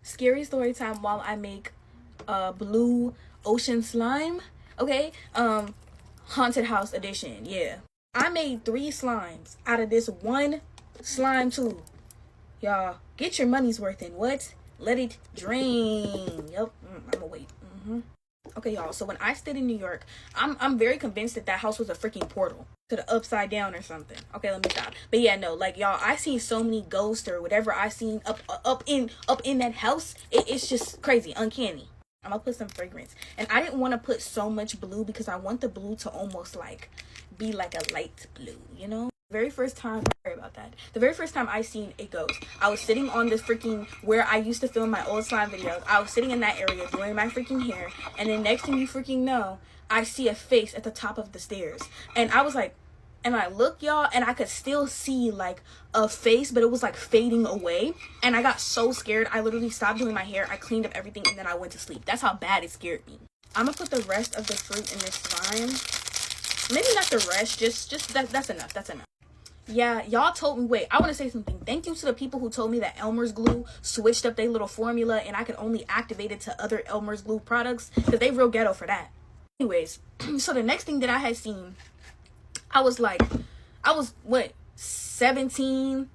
scary story time while I make blue ocean slime. Okay, haunted house edition. Yeah, I made 3 slimes out of this one slime tube. Y'all get your money's worth in. What? Let it drain. Yep. I'm gonna wait. Okay, y'all. So when I stayed in New York, I'm very convinced that house was a freaking portal to the upside down or something. Okay, let me stop. But yeah, no, like y'all, I seen so many ghosts or whatever I seen up in that house. It's just crazy, uncanny. I'm gonna put some fragrance, and I didn't want to put so much blue because I want the blue to almost like be like a light blue, you know. Very first time, sorry about that. The very first time I seen a ghost, I was sitting on this freaking where I used to film my old slime videos. I was sitting in that area doing my freaking hair, and then next thing you freaking know, I see a face at the top of the stairs, and I was like, and I look, y'all, and I could still see like a face, but it was like fading away, and I got so scared. I literally stopped doing my hair. I cleaned up everything, and then I went to sleep. That's how bad it scared me. I'm gonna put the rest of the fruit in this slime. Maybe not the rest, just that's enough. That's enough. Yeah, y'all told me, wait, I want to say something. Thank you to the people who told me that Elmer's glue switched up their little formula and I could only activate it to other Elmer's glue products, because they real ghetto for that. Anyways, so the next thing that I had seen, I was what, 17,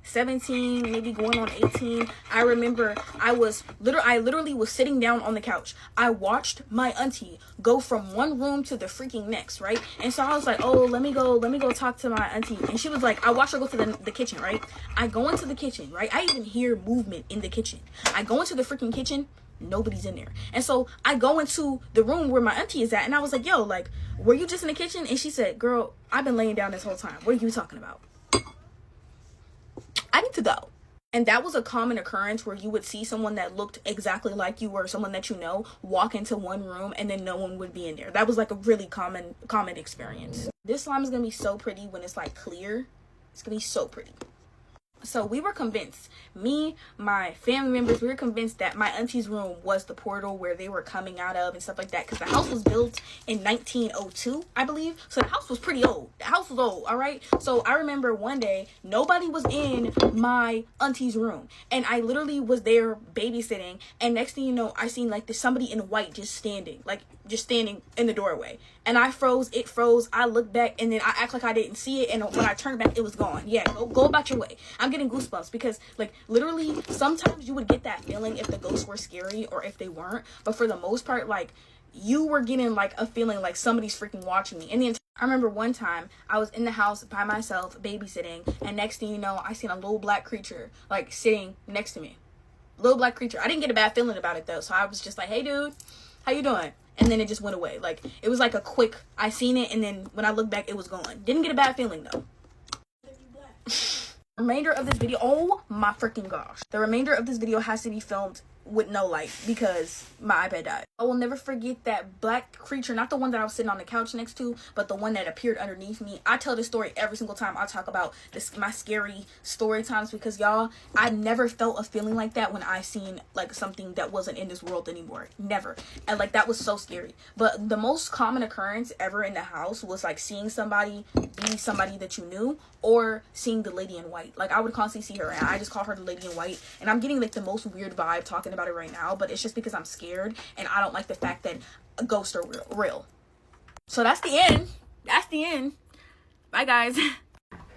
maybe going on 18. I remember I literally was sitting down on the couch. I watched my auntie go from one room to the freaking next, right? And so I was like, oh, let me go talk to my auntie. And she was like, I watched her go to the kitchen, right? I go into the kitchen, right? I even hear movement in the kitchen. I go into the freaking kitchen, nobody's in there. And so I go into the room where my auntie is at, and I was like, yo, like, were you just in the kitchen? And she said, girl, I've been laying down this whole time. What are you talking about? I need to go. And that was a common occurrence where you would see someone that looked exactly like you or someone that you know walk into one room and then no one would be in there. That was like a really common experience. This slime is gonna be so pretty when it's like clear. It's gonna be so pretty. So we were convinced, me, my family members, we were convinced that my auntie's room was the portal where they were coming out of and stuff like that, because the house was built in 1902, I believe. So the house was pretty old. The house was old, all right? So I remember one day, nobody was in my auntie's room, and I literally was there babysitting, and next thing you know, I seen like there's somebody in white just standing in the doorway. And I froze, it froze, I looked back, and then I act like I didn't see it, and when I turned back, it was gone. Yeah, go about your way. I'm getting goosebumps because, like, literally, sometimes you would get that feeling if the ghosts were scary or if they weren't, but for the most part, like, you were getting, like, a feeling like somebody's freaking watching me. And then I remember one time, I was in the house by myself, babysitting, and next thing you know, I seen a little black creature, like, sitting next to me. Little black creature. I didn't get a bad feeling about it, though, so I was just like, hey, dude, how you doing? And then it just went away. Like, it was like a quick, I seen it, and then when I looked back, it was gone. Didn't get a bad feeling, though. Remainder of this video, oh my freaking gosh. The remainder of this video has to be filmed with no light because my iPad died. I will never forget that black creature, not the one that I was sitting on the couch next to, but the one that appeared underneath me. I tell this story every single time I talk about my scary story times, because y'all, I never felt a feeling like that when I seen like something that wasn't in this world anymore. Never. And like that was so scary. But the most common occurrence ever in the house was like seeing somebody be somebody that you knew, or seeing the lady in white. Like I would constantly see her, and I just call her the lady in white, and I'm getting like the most weird vibe talking about it right now, but it's just because I'm scared and I don't like the fact that ghosts are real. So that's the end. Bye guys.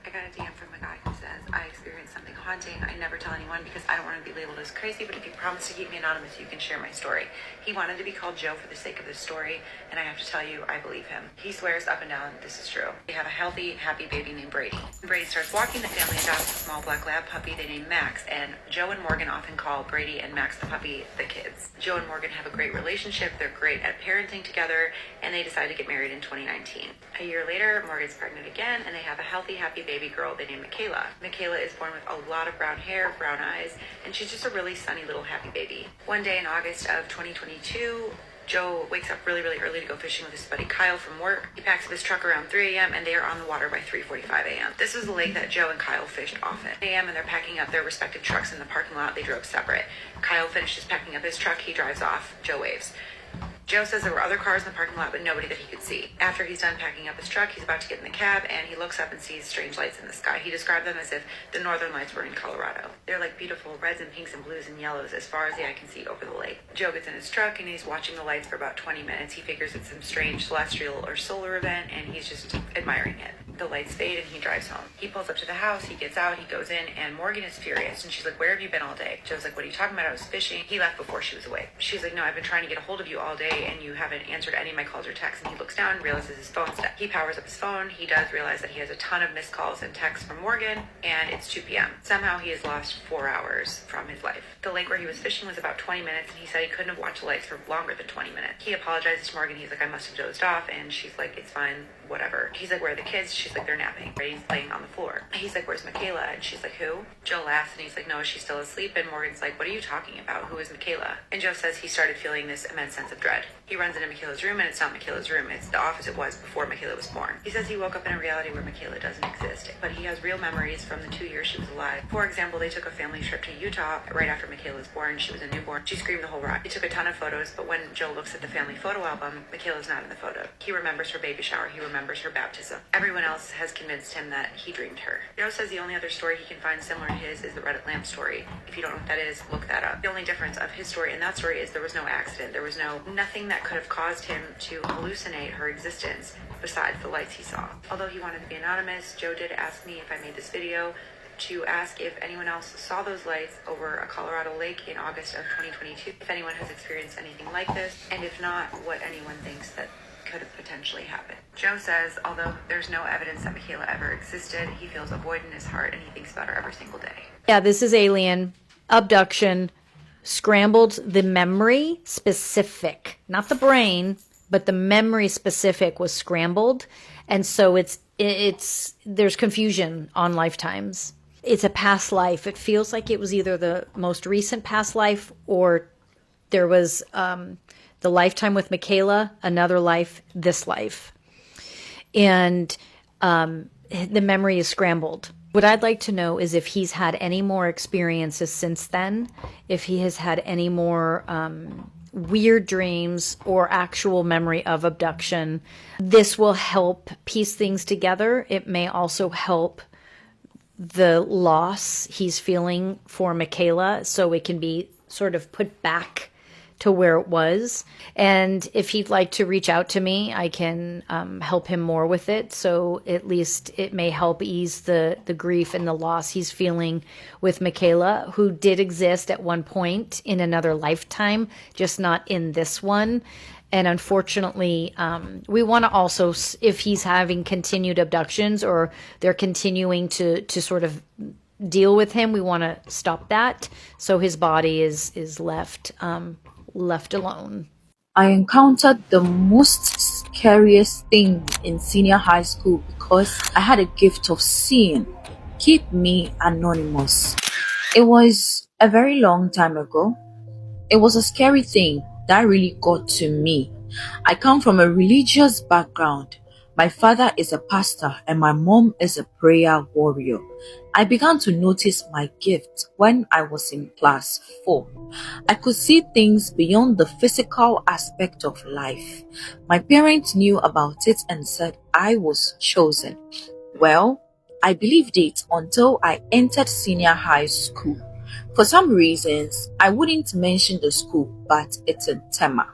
I got a DM from a guy who says, I experienced something haunting. I never tell anyone because I don't want to be labeled as crazy, but if you promise to keep me anonymous, you can share my story. He wanted to be called Joe for the sake of this story, and I have to tell you, I believe him. He swears up and down this is true. They have a healthy, happy baby named Brady. When Brady starts walking, the family adopts a small black lab puppy they name Max, and Joe and Morgan often call Brady and Max the puppy the kids. Joe and Morgan have a great relationship. They're great at parenting together, and they decide to get married in 2019. A year later, Morgan's pregnant again, and they have a healthy, happy baby girl they name Michaela. Michaela is born with a lot of brown hair, brown eyes, and she's just a really sunny little happy baby. One day in August of 2022, Joe wakes up really, really early to go fishing with his buddy Kyle from work. He packs up his truck around 3 a.m. and they are on the water by 3:45 a.m. This is the lake that Joe and Kyle fished often. 3 a.m. and they're packing up their respective trucks in the parking lot. They drove separate. Kyle finishes packing up his truck. He drives off. Joe waves. Joe says there were other cars in the parking lot, but nobody that he could see. After he's done packing up his truck, he's about to get in the cab, and he looks up and sees strange lights in the sky. He described them as if the northern lights were in Colorado. They're like beautiful reds and pinks and blues and yellows as far as the eye can see over the lake. Joe gets in his truck, and he's watching the lights for about 20 minutes. He figures it's some strange celestial or solar event, and he's just admiring it. The lights fade, and he drives home. He pulls up to the house, he gets out, he goes in, and Morgan is furious, and she's like, "Where have you been all day?" Joe's like, "What are you talking about? I was fishing." He left before she was awake. She's like, "No, I've been trying to get a hold of you all day, and you haven't answered any of my calls or texts." And he looks down and realizes his phone's dead. He powers up his phone. He does realize that he has a ton of missed calls and texts from Morgan, and it's 2 p.m. Somehow he has lost 4 hours from his life. The lake where he was fishing was about 20 minutes, and he said he couldn't have watched the lights for longer than 20 minutes. He apologizes to Morgan. He's like, "I must have dozed off," and she's like, "It's fine, whatever." He's like, "Where are the kids?" She's like, "They're napping." He's laying on the floor. He's like, "Where's Michaela?" And she's like, "Who?" Joe laughs, and he's like, "No, she's still asleep." And Morgan's like, "What are you talking about? Who is Michaela?" And Joe says he started feeling this immense sense of dread. He runs into Michaela's room, and it's not Michaela's room. It's the office it was before Michaela was born. He says he woke up in a reality where Michaela doesn't exist, but he has real memories from the 2 years she was alive. For example, they took a family trip to Utah right after Michaela was born. She was a newborn. She screamed the whole ride. He took a ton of photos, but when Joe looks at the family photo album, Michaela's not in the photo. He remembers her baby shower. He remembers her baptism. Everyone else has convinced him that he dreamed her. Joe says the only other story he can find similar to his is the Reddit lamp story. If you don't know what that is, look that up. The only difference of his story and that story is there was no accident. There was nothing that could have caused him to hallucinate her existence besides the lights he saw. Although he wanted to be anonymous, Joe did ask me if I made this video to ask if anyone else saw those lights over a Colorado lake in August of 2022, if anyone has experienced anything like this, and if not, what anyone thinks that could have potentially happened. Joe says, although there's no evidence that Michaela ever existed, he feels a void in his heart and he thinks about her every single day. Yeah, this is alien abduction, scrambled the memory specific, not the brain, but the memory specific was scrambled. And so it's there's confusion on lifetimes. It's a past life. It feels like it was either the most recent past life or there was the lifetime with Michaela, another life, this life. And the memory is scrambled. What I'd like to know is if he's had any more experiences since then, if he has had any more weird dreams or actual memory of abduction. This will help piece things together. It may also help the loss he's feeling for Michaela, so it can be sort of put back to where it was. And if he'd like to reach out to me, I can help him more with it. So at least it may help ease the grief and the loss he's feeling with Michaela, who did exist at one point in another lifetime, just not in this one. And unfortunately, we want to also, if he's having continued abductions or they're continuing to sort of deal with him, we want to stop that so his body is left alone. I encountered the most scariest thing in senior high school because I had a gift of seeing. Keep me anonymous. It was a very long time ago. It was a scary thing that really got to me. I come from a religious background. My father is a pastor and my mom is a prayer warrior. I began to notice my gift when I was in class 4. I could see things beyond the physical aspect of life. My parents knew about it and said I was chosen. Well, I believed it until I entered senior high school. For some reasons, I wouldn't mention the school, but it's in Tema.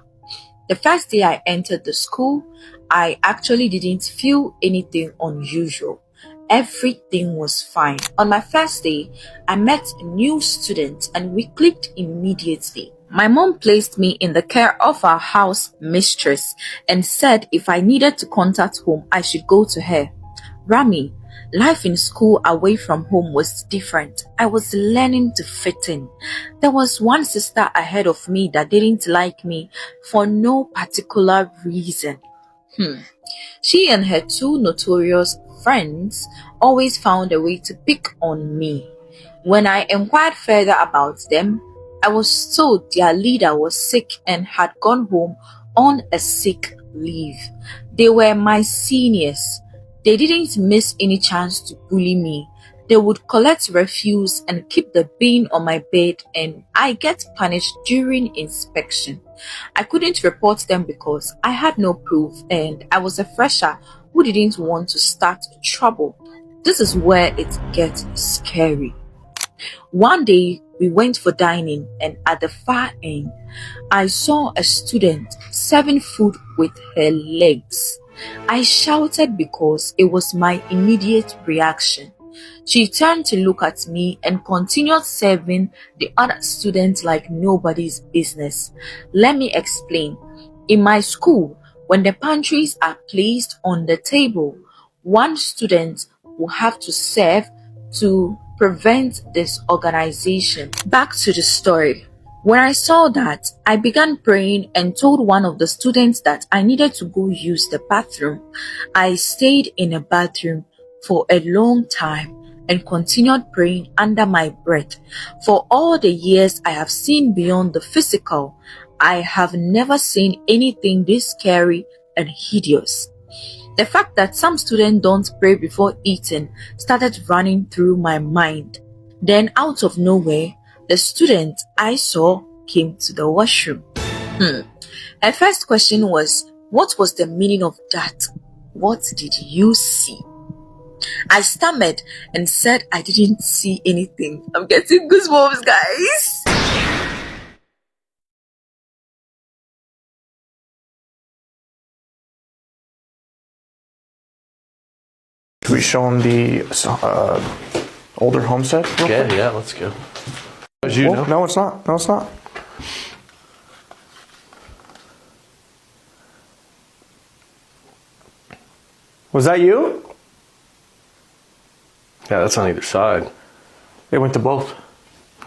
The first day I entered the school, I actually didn't feel anything unusual. Everything was fine. On my first day, I met a new student and we clicked immediately. My mom placed me in the care of our house mistress and said if I needed to contact home, I should go to her. Rami, life in school away from home was different. I was learning to fit in. There was one sister ahead of me that didn't like me for no particular reason. She and her 2 notorious friends always found a way to pick on me. When I inquired further about them, I was told their leader was sick and had gone home on a sick leave. They were my seniors. They didn't miss any chance to bully me. They would collect refuse and keep the bin on my bed, and I get punished during inspection. I couldn't report them because I had no proof and I was a fresher who didn't want to start trouble. This is where it gets scary. One day we went for dining, and at the far end, I saw a student serving food with her legs. I shouted because it was my immediate reaction. She turned to look at me and continued serving the other students like nobody's business. Let me explain. In my school, when the pantries are placed on the table, one student will have to serve to prevent disorganization. Back to the story. When I saw that, I began praying and told one of the students that I needed to go use the bathroom. I stayed in a bathroom for a long time and continued praying under my breath. For all the years I have seen beyond the physical, I have never seen anything this scary and hideous. The fact that some students don't pray before eating started running through my mind. Then, out of nowhere, the student I saw came to the washroom. Her first question was, "What was the meaning of that? What did you see?" I stammered and said I didn't see anything. I'm getting goosebumps, guys. Can we show them the older homestead? real quick? Yeah, let's go. As you know. No, it's not. No, it's not. Was that you? Yeah, that's on either side. It went to both.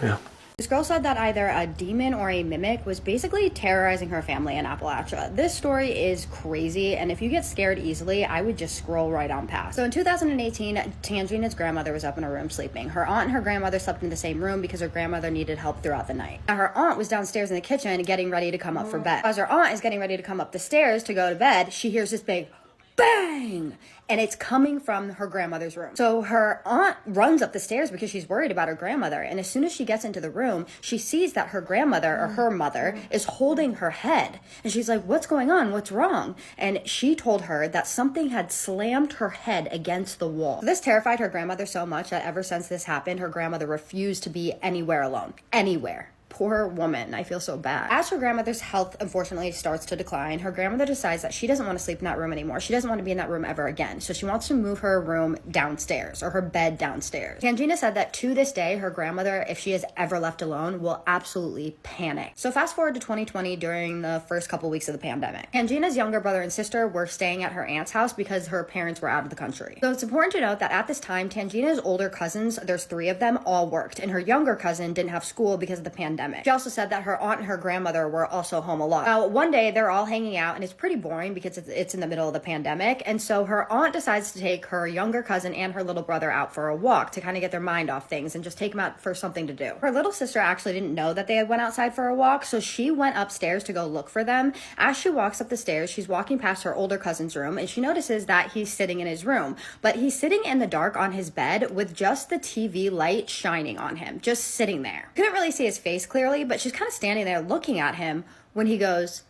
Yeah. This girl said that either a demon or a mimic was basically terrorizing her family in Appalachia. This story is crazy, and if you get scared easily, I would just scroll right on past. So in 2018, Tangina's grandmother was up in her room sleeping. Her aunt and her grandmother slept in the same room because her grandmother needed help throughout the night. Now, her aunt was downstairs in the kitchen getting ready to come up for bed. As her aunt is getting ready to come up the stairs to go to bed, she hears this big bang, and it's coming from her grandmother's room. So her aunt runs up the stairs because she's worried about her grandmother, and as soon as she gets into the room, she sees that her grandmother, or her mother, is holding her head, and she's like, "What's going on? What's wrong?" And she told her that something had slammed her head against the wall. This terrified her grandmother so much that ever since this happened, her grandmother refused to be anywhere alone. Anywhere. Poor woman. I feel so bad. As her grandmother's health unfortunately starts to decline, her grandmother decides that she doesn't want to sleep in that room anymore. She doesn't want to be in that room ever again. So she wants to move her room downstairs, or her bed downstairs. Tangina said that to this day, her grandmother, if she is ever left alone, will absolutely panic. So fast forward to 2020 during the first couple weeks of the pandemic. Tangina's younger brother and sister were staying at her aunt's house because her parents were out of the country. So it's important to note that at this time, Tangina's older cousins, there's 3 of them, all worked, and her younger cousin didn't have school because of the pandemic. She also said that her aunt and her grandmother were also home a lot. Now, one day they're all hanging out, and it's pretty boring because it's in the middle of the pandemic, and so her aunt decides to take her younger cousin and her little brother out for a walk to kind of get their mind off things and just take them out for something to do. Her little sister actually didn't know that they had went outside for a walk, so she went upstairs to go look for them. As she walks up the stairs, she's walking past her older cousin's room, and she notices that he's sitting in his room, but he's sitting in the dark on his bed with just the TV light shining on him, just sitting there. Couldn't really see his face clearly, but she's kind of standing there looking at him when he goes,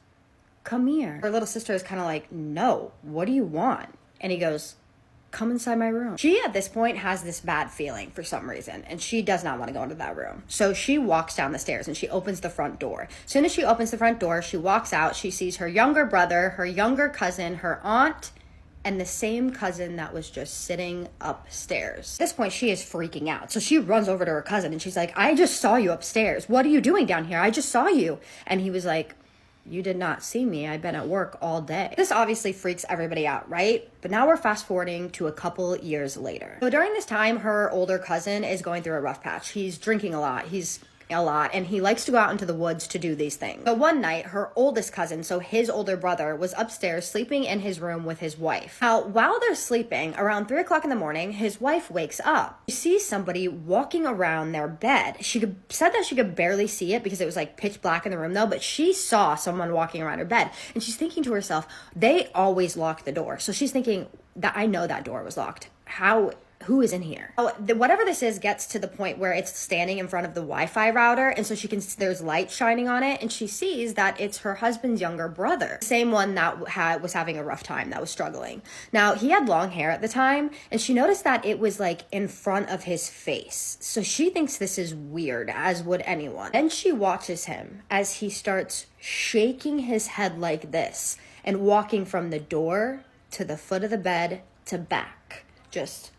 "Come here." Her little sister is kind of like, "No, what do you want?" And he goes, "Come inside my room." She, at this point, has this bad feeling for some reason, and she does not want to go into that room. So she walks down the stairs and she opens the front door. As soon as she opens the front door, she walks out. She sees her younger brother, her younger cousin, her aunt, and the same cousin that was just sitting upstairs. At this point, she is freaking out. So she runs over to her cousin and she's like, "I just saw you upstairs. What are you doing down here? I just saw you." And he was like, "You did not see me. I've been at work all day." This obviously freaks everybody out, right? But now we're fast forwarding to a couple years later. So during this time, her older cousin is going through a rough patch. He's drinking a lot. And he likes to go out into the woods to do these things. But one night, her oldest cousin, so his older brother, was upstairs sleeping in his room with his wife. Now, while they're sleeping, around 3 o'clock in the morning, his wife wakes up. She sees somebody walking around their bed. She said that she could barely see it because it was like pitch black in the room though, but she saw someone walking around her bed. And she's thinking to herself, they always lock the door. So she's thinking that I know that door was locked. How who is in here? Oh, whatever this is gets to the point where it's standing in front of the Wi-Fi router, and so there's light shining on it, and she sees that it's her husband's younger brother, same one that was having a rough time, that was struggling. Now, he had long hair at the time, and she noticed that it was like in front of his face. So she thinks this is weird, as would anyone. Then she watches him as he starts shaking his head like this and walking from the door to the foot of the bed to back. Just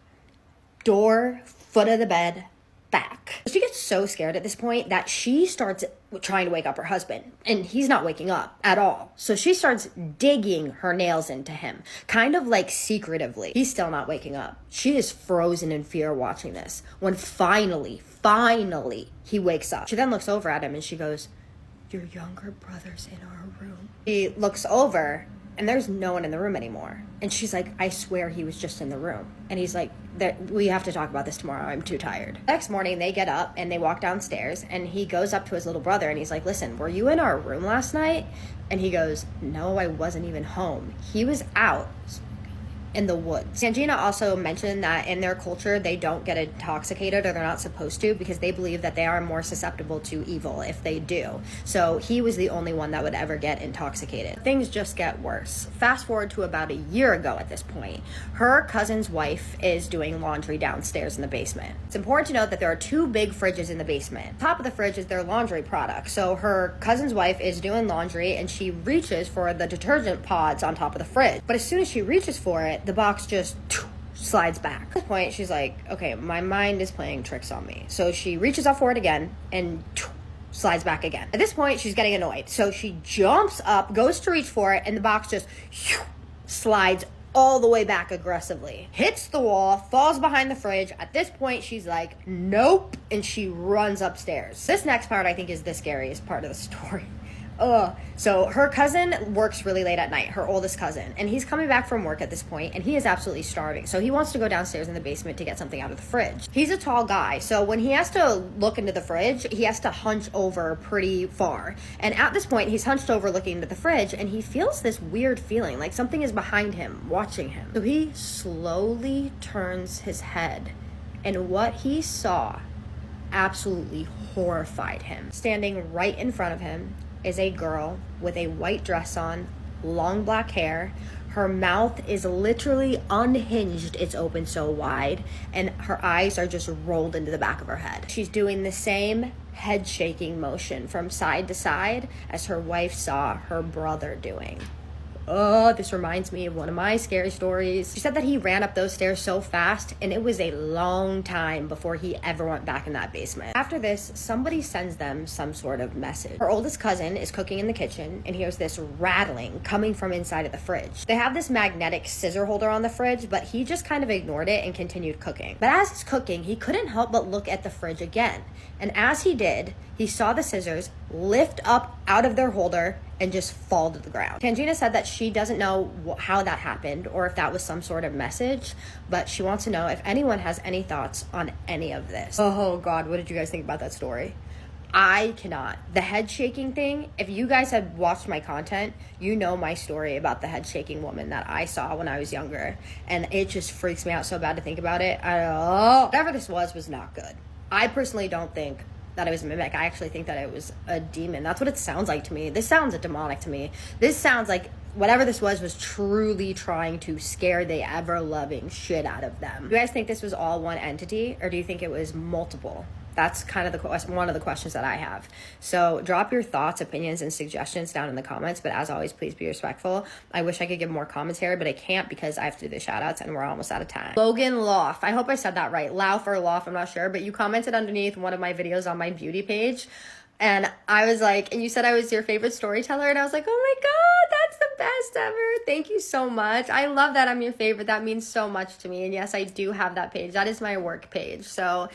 door, foot of the bed, back. She gets so scared at this point that she starts trying to wake up her husband, and he's not waking up at all. So she starts digging her nails into him, kind of like secretively. He's still not waking up. She is frozen in fear watching this, when finally, he wakes up. She then looks over at him and she goes, "Your younger brother's in our room." He looks over and there's no one in the room anymore. And she's like, "I swear he was just in the room." And he's like, "We have to talk about this tomorrow. I'm too tired." Next morning, they get up and they walk downstairs, and he goes up to his little brother and he's like, "Listen, were you in our room last night?" And he goes, "No, I wasn't even home. He was out in the woods." Tangina also mentioned that in their culture, they don't get intoxicated, or they're not supposed to, because they believe that they are more susceptible to evil if they do. So he was the only one that would ever get intoxicated. Things just get worse. Fast forward to about a year ago at this point. Her cousin's wife is doing laundry downstairs in the basement. It's important to note that there are two big fridges in the basement. Top of the fridge is their laundry products. So her cousin's wife is doing laundry and she reaches for the detergent pods on top of the fridge. But as soon as she reaches for it, the box just slides back. At this point, she's like, okay, my mind is playing tricks on me. So she reaches up for it again and slides back again. At this point, she's getting annoyed. So she jumps up, goes to reach for it, and the box just slides all the way back aggressively. Hits the wall, falls behind the fridge. At this point, she's like, nope, and she runs upstairs. This next part, I think, is the scariest part of the story. So her cousin works really late at night, her oldest cousin, and he's coming back from work at this point, and he is absolutely starving. So he wants to go downstairs in the basement to get something out of the fridge. He's a tall guy, so when he has to look into the fridge, he has to hunch over pretty far. And at this point, he's hunched over looking into the fridge, and he feels this weird feeling, like something is behind him, watching him. So he slowly turns his head, and what he saw absolutely horrified him. Standing right in front of him is a girl with a white dress on, long black hair. Her mouth is literally unhinged. It's open so wide, and her eyes are just rolled into the back of her head. She's doing the same head shaking motion from side to side as her wife saw her brother doing. This reminds me of one of my scary stories. She said that he ran up those stairs so fast, and it was a long time before he ever went back in that basement. After this, somebody sends them some sort of message. Her oldest cousin is cooking in the kitchen and hears this rattling coming from inside of the fridge. They have this magnetic scissor holder on the fridge, but he just kind of ignored it and continued cooking. But as he's cooking, he couldn't help but look at the fridge again. And as he did, he saw the scissors lift up out of their holder and just fall to the ground. Tangina said that she doesn't know how that happened or if that was some sort of message, but she wants to know if anyone has any thoughts on any of this. Oh God, what did you guys think about that story? I cannot. The head shaking thing, if you guys had watched my content, you know my story about the head shaking woman that I saw when I was younger, and it just freaks me out so bad to think about it. Whatever this was not good. I personally don't think that it was a mimic. I actually think that it was a demon. That's what it sounds like to me. This sounds demonic to me. This sounds like whatever this was truly trying to scare the ever-loving shit out of them. Do you guys think this was all one entity, or do you think it was multiple? That's kind of one of the questions that I have. So drop your thoughts, opinions, and suggestions down in the comments. But as always, please be respectful. I wish I could give more commentary, but I can't because I have to do the shout outs and we're almost out of time. Logan Loff. I hope I said that right. Lauf or Loff, I'm not sure. But you commented underneath one of my videos on my beauty page. And I was like, and you said I was your favorite storyteller. And I was like, oh my God, that's the best ever. Thank you so much. I love that I'm your favorite. That means so much to me. And yes, I do have that page. That is my work page. So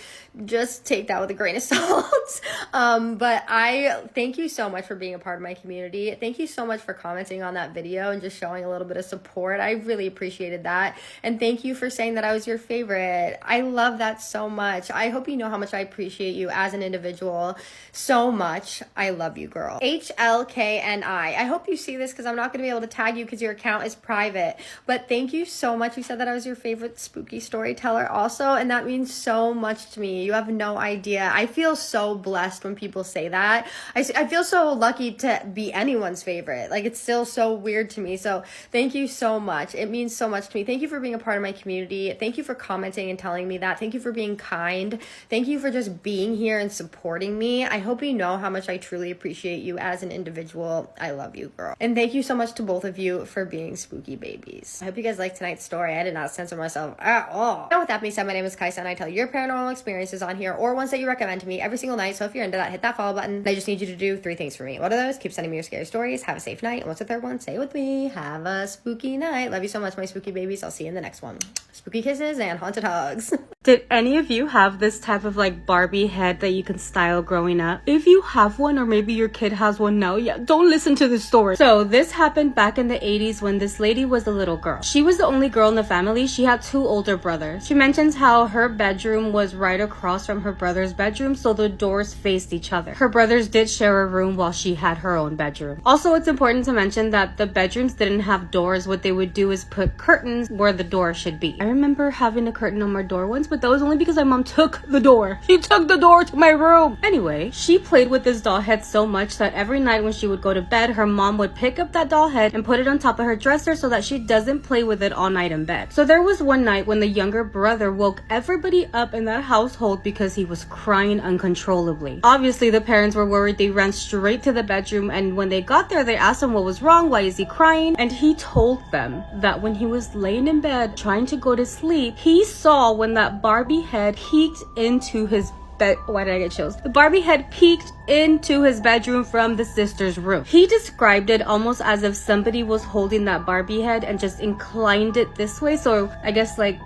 just take that with a grain of salt. But I thank you so much for being a part of my community. Thank you so much for commenting on that video and just showing a little bit of support. I really appreciated that. And thank you for saying that I was your favorite. I love that so much. I hope you know how much I appreciate you as an individual so much. I love you, girl. HLKNI. I hope you see this because I'm not going to be able able to tag you because your account is private. But thank you so much. You said that I was your favorite spooky storyteller also, and that means so much to me. You have no idea. I feel so blessed when people say that. I feel so lucky to be anyone's favorite. Like, it's still so weird to me. So thank you so much. It means so much to me. Thank you for being a part of my community. Thank you for commenting and telling me that. Thank you for being kind. Thank you for just being here and supporting me. I hope you know how much I truly appreciate you as an individual. I love you, girl. And thank you so much to both of you for being spooky babies. I hope you guys liked tonight's story. I did not censor myself at all. Now with that being said, my name is Kaisa and I tell your paranormal experiences on here or ones that you recommend to me every single night. So if you're into that, hit that follow button. I just need you to do 3 things for me. What are those? Keep sending me your scary stories. Have a safe night. And what's the third one? Say it with me. Have a spooky night. Love you so much, my spooky babies. I'll see you in the next one. Spooky kisses and haunted hugs. Did any of you have this type of like Barbie head that you can style growing up? If you have one, or maybe your kid has one now, yeah, don't listen to this story. So this happened back in the 80s when this lady was a little girl. She was the only girl in the family. She had 2 older brothers. She mentions how her bedroom was right across from her brother's bedroom, so the doors faced each other. Her brothers did share a room while she had her own bedroom. Also, it's important to mention that the bedrooms didn't have doors. What they would do is put curtains where the door should be. I remember having a curtain on my door once, but that was only because my mom took the door. She took the door to my room. Anyway, she played with this doll head so much that every night when she would go to bed, her mom would pick up that doll head and put it on top of her dresser so that she doesn't play with it all night in bed. So there was one night when the younger brother woke everybody up in that household because he was crying uncontrollably. Obviously, the parents were worried. They ran straight to the bedroom, and when they got there, they asked him what was wrong, why is he crying? And he told them that when he was laying in bed trying to go to sleep, he saw when that Barbie head peeked into his bed. Why did I get chills? The Barbie head peeked into his bedroom from the sister's room. He described it almost as if somebody was holding that Barbie head and just inclined it this way. So I guess like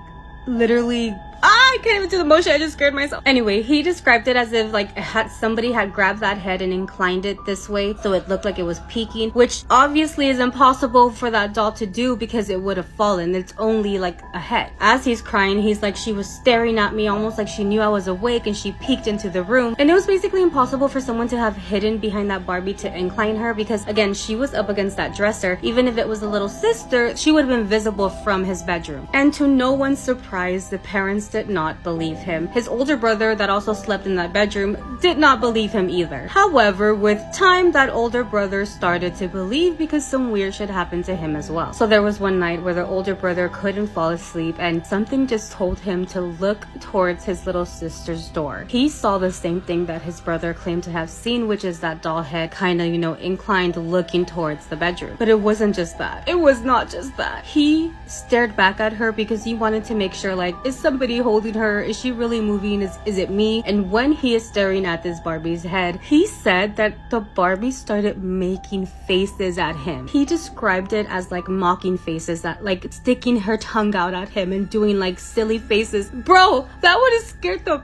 literally, I can't even do the motion. I just scared myself. Anyway, he described it as if like somebody had grabbed that head and inclined it this way, so it looked like it was peeking, which obviously is impossible for that doll to do because it would have fallen. It's only like a head. As he's crying, he's like, she was staring at me almost like she knew I was awake, and she peeked into the room. And it was basically impossible for someone to have hidden behind that Barbie to incline her, because again, she was up against that dresser. Even if it was a little sister, she would have been visible from his bedroom. And to no one's surprise, the parents did not believe him. His older brother that also slept in that bedroom did not believe him either. However, with time, that older brother started to believe because some weird shit happened to him as well. So there was one night where the older brother couldn't fall asleep, and something just told him to look towards his little sister's door. He saw the same thing that his brother claimed to have seen, which is that doll head kind of, inclined looking towards the bedroom. But it wasn't just that. It was not just that. He stared back at her because he wanted to make sure, like, is somebody holding her? Is she really moving? Is it me? And when he is staring at this Barbie's head, he said that the Barbie started making faces at him. He described it as like mocking faces, that like sticking her tongue out at him and doing like silly faces. Bro, that would have scared the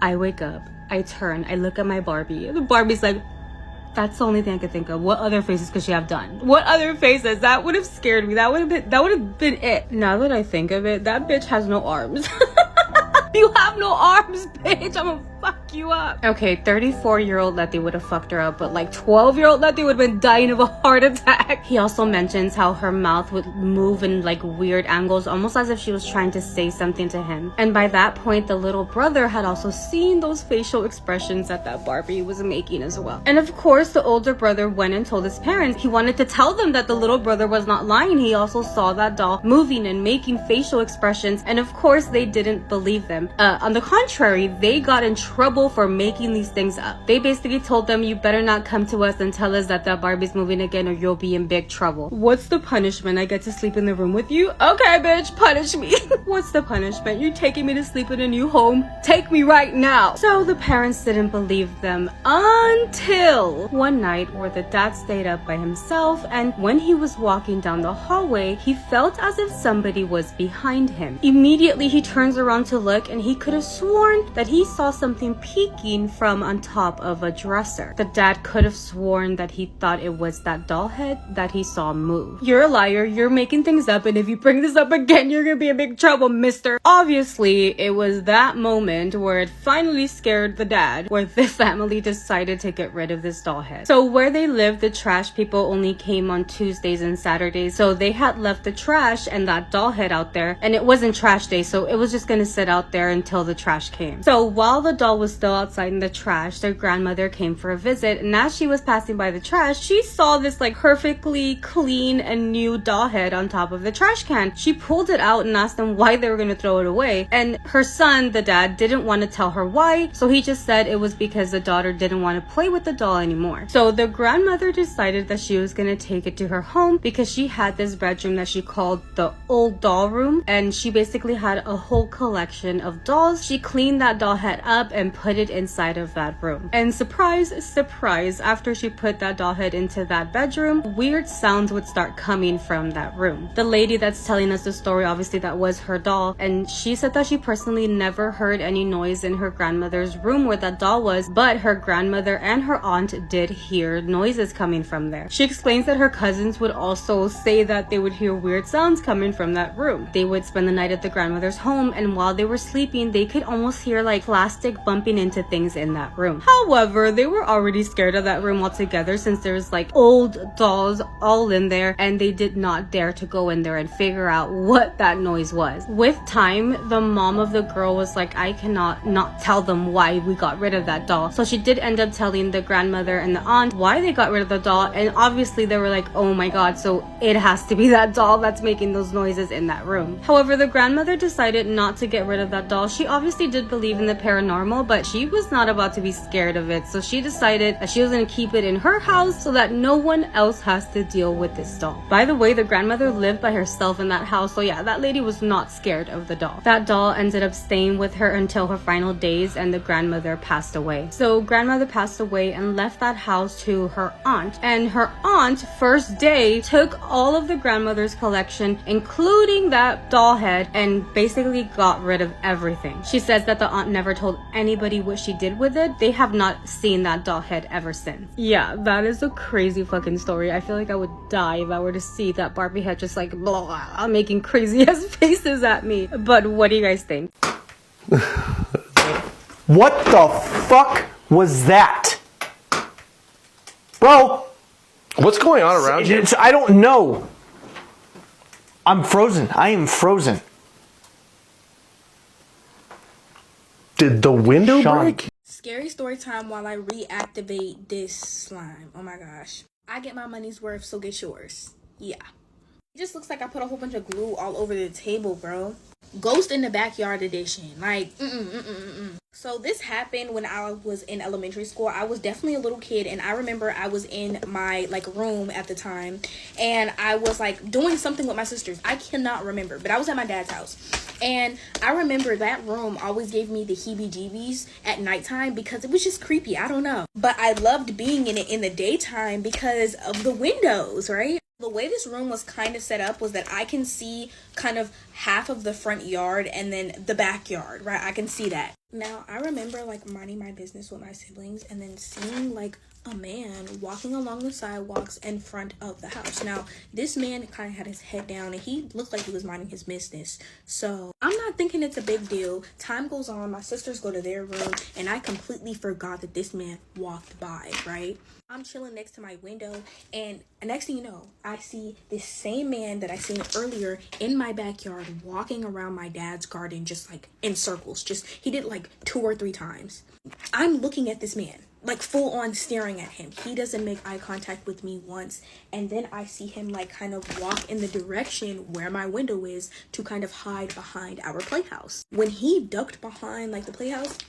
I wake up, I turn, I look at my Barbie. The Barbie's like, that's the only thing I could think of. What other faces could she have done? What other faces? That would have scared me. That would have been it. Now that I think of it, that bitch has no arms. You have no arms, bitch. I'm gonna fuck you up. Okay, 34-year-old Letty would have fucked her up, but like 12-year-old Letty would have been dying of a heart attack. He also mentions how her mouth would move in like weird angles, almost as if she was trying to say something to him. And by that point, the little brother had also seen those facial expressions that Barbie was making as well. And of course, the older brother went and told his parents. He wanted to tell them that the little brother was not lying. He also saw that doll moving and making facial expressions, and of course, they didn't believe them. On the contrary, they got in trouble for making these things up. They basically told them, you better not come to us and tell us that the Barbie's moving again or you'll be in big trouble. What's the punishment? I get to sleep in the room with you? Okay, bitch, punish me. What's the punishment? You're taking me to sleep in a new home? Take me right now. So the parents didn't believe them until one night where the dad stayed up by himself, and when he was walking down the hallway, he felt as if somebody was behind him. Immediately, he turns around to look, and he could have sworn that he saw something peeking from on top of a dresser. The dad could have sworn that he thought it was that doll head that he saw move. You're a liar, you're making things up, and if you bring this up again, you're gonna be in big trouble, mister. Obviously, it was that moment where it finally scared the dad, where the family decided to get rid of this doll head. So where they lived, the trash people only came on Tuesdays and Saturdays, so they had left the trash and that doll head out there, and it wasn't trash day, so it was just gonna sit out there until the trash came. So while the doll was still outside in the trash, their grandmother came for a visit, and as she was passing by the trash, she saw this like perfectly clean and new doll head on top of the trash can. She pulled it out and asked them why they were gonna throw it away, and her son, the dad, didn't want to tell her why, so he just said it was because the daughter didn't want to play with the doll anymore. So the grandmother decided that she was gonna take it to her home because she had this bedroom that she called the old doll room, and she basically had a whole collection of dolls. She cleaned that doll head up and put it inside of that room. And surprise, surprise, after she put that doll head into that bedroom, weird sounds would start coming from that room. The lady that's telling us the story, obviously that was her doll, and she said that she personally never heard any noise in her grandmother's room where that doll was, but her grandmother and her aunt did hear noises coming from there. She explains that her cousins would also say that they would hear weird sounds coming from that room. They would spend the night at the grandmother's home, and while they were sleeping, they could almost hear like plastic bumping into things in that room. However, they were already scared of that room altogether since there was like old dolls all in there, and they did not dare to go in there and figure out what that noise was. With time, the mom of the girl was like, I cannot not tell them why we got rid of that doll. So she did end up telling the grandmother and the aunt why they got rid of the doll, and obviously they were like, oh my god, so it has to be that doll that's making those noises in that room. However, the grandmother decided not to get rid of that doll. She obviously did believe in the paranormal, but she was not about to be scared of it, so she decided that she was going to keep it in her house so that no one else has to deal with this doll. By the way, the grandmother lived by herself in that house, so yeah, that lady was not scared of the doll. That doll ended up staying with her until her final days, and the grandmother passed away. So grandmother passed away and left that house to her aunt, and her aunt, first day, took all of the grandmother's collection, including that doll head, and basically got rid of everything. She says that the aunt never told anybody what she did with it. They have not seen that doll head ever since. Yeah, that is a crazy fucking story. I feel like I would die if I were to see that Barbie head just like blah, blah, making crazy ass faces at me. But what do you guys think? What the fuck was that? Bro, What's going on around you? I don't know. I'm frozen. I am frozen. Did the window Sean. break? Scary story time while I reactivate this slime. Oh my gosh. I get my money's worth, so get yours. Yeah. It just looks like I put a whole bunch of glue all over the table, bro. Ghost in the Backyard edition. Like, So this happened when I was in elementary school. I was definitely a little kid, and I remember I was in my like room at the time, and I was like doing something with my sisters. I cannot remember, but I was at my dad's house, and I remember that room always gave me the heebie-jeebies at nighttime because it was just creepy. I don't know, but I loved being in it in the daytime because of the windows, right? The way this room was kind of set up was that I can see kind of half of the front yard and then the backyard, right? I can see that. Now, I remember like minding my business with my siblings and then seeing like a man walking along the sidewalks in front of the house. Now, this man kind of had his head down and he looked like he was minding his business. So I'm not thinking it's a big deal. Time goes on, my sisters go to their room, and I completely forgot that this man walked by, right? I'm chilling next to my window, and next thing you know, I see this same man that I seen earlier in my backyard walking around my dad's garden just like in circles. Just he did like 2 or 3 times. I'm looking at this man, like full on staring at him. He doesn't make eye contact with me once, and then I see him like kind of walk in the direction where my window is to kind of hide behind our playhouse. When he ducked behind like the playhouse,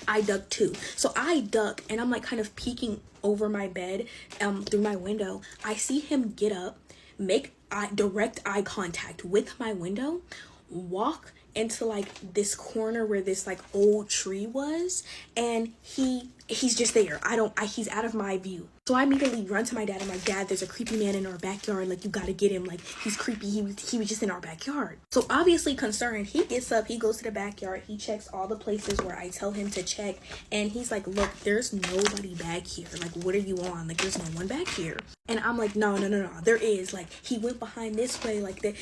I ducked too. So I duck and I'm like kind of peeking over my bed through my window. I see him get up, make direct eye contact with my window, walk into like this corner where this like old tree was, and he he's just there. He's out of my view. So I immediately run to my dad. I'm like, Dad, there's a creepy man in our backyard. Like, you gotta get him. Like, he's creepy. He was just in our backyard. So obviously concerned, he gets up, he goes to the backyard, he checks all the places where I tell him to check. And he's like, look, there's nobody back here. Like, what are you on? Like, there's no one back here. And I'm like, no, there is. Like, he went behind this way, like, that,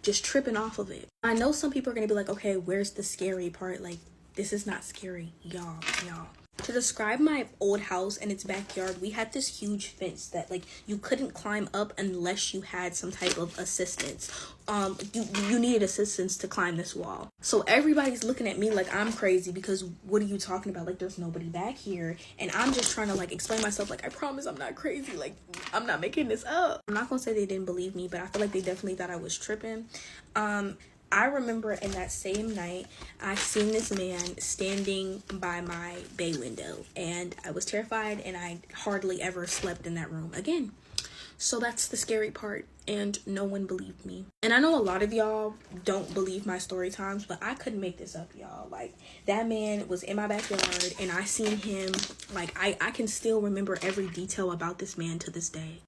just tripping off of it. I know some people are gonna be like, okay, where's the scary part? Like, this is not scary, y'all. To describe my old house and its backyard, we had this huge fence that, like, you couldn't climb up unless you had some type of assistance. You needed assistance to climb this wall. So everybody's looking at me like I'm crazy because what are you talking about? Like, there's nobody back here. And I'm just trying to, like, explain myself, like, I promise I'm not crazy. Like, I'm not making this up. I'm not gonna say they didn't believe me, but I feel like they definitely thought I was tripping. I remember in that same night, I seen this man standing by my bay window, and I was terrified, and I hardly ever slept in that room again. So that's the scary part, and no one believed me. And I know a lot of y'all don't believe my story times, but I couldn't make this up, y'all. Like, that man was in my backyard, and I seen him. Like, I can still remember every detail about this man to this day.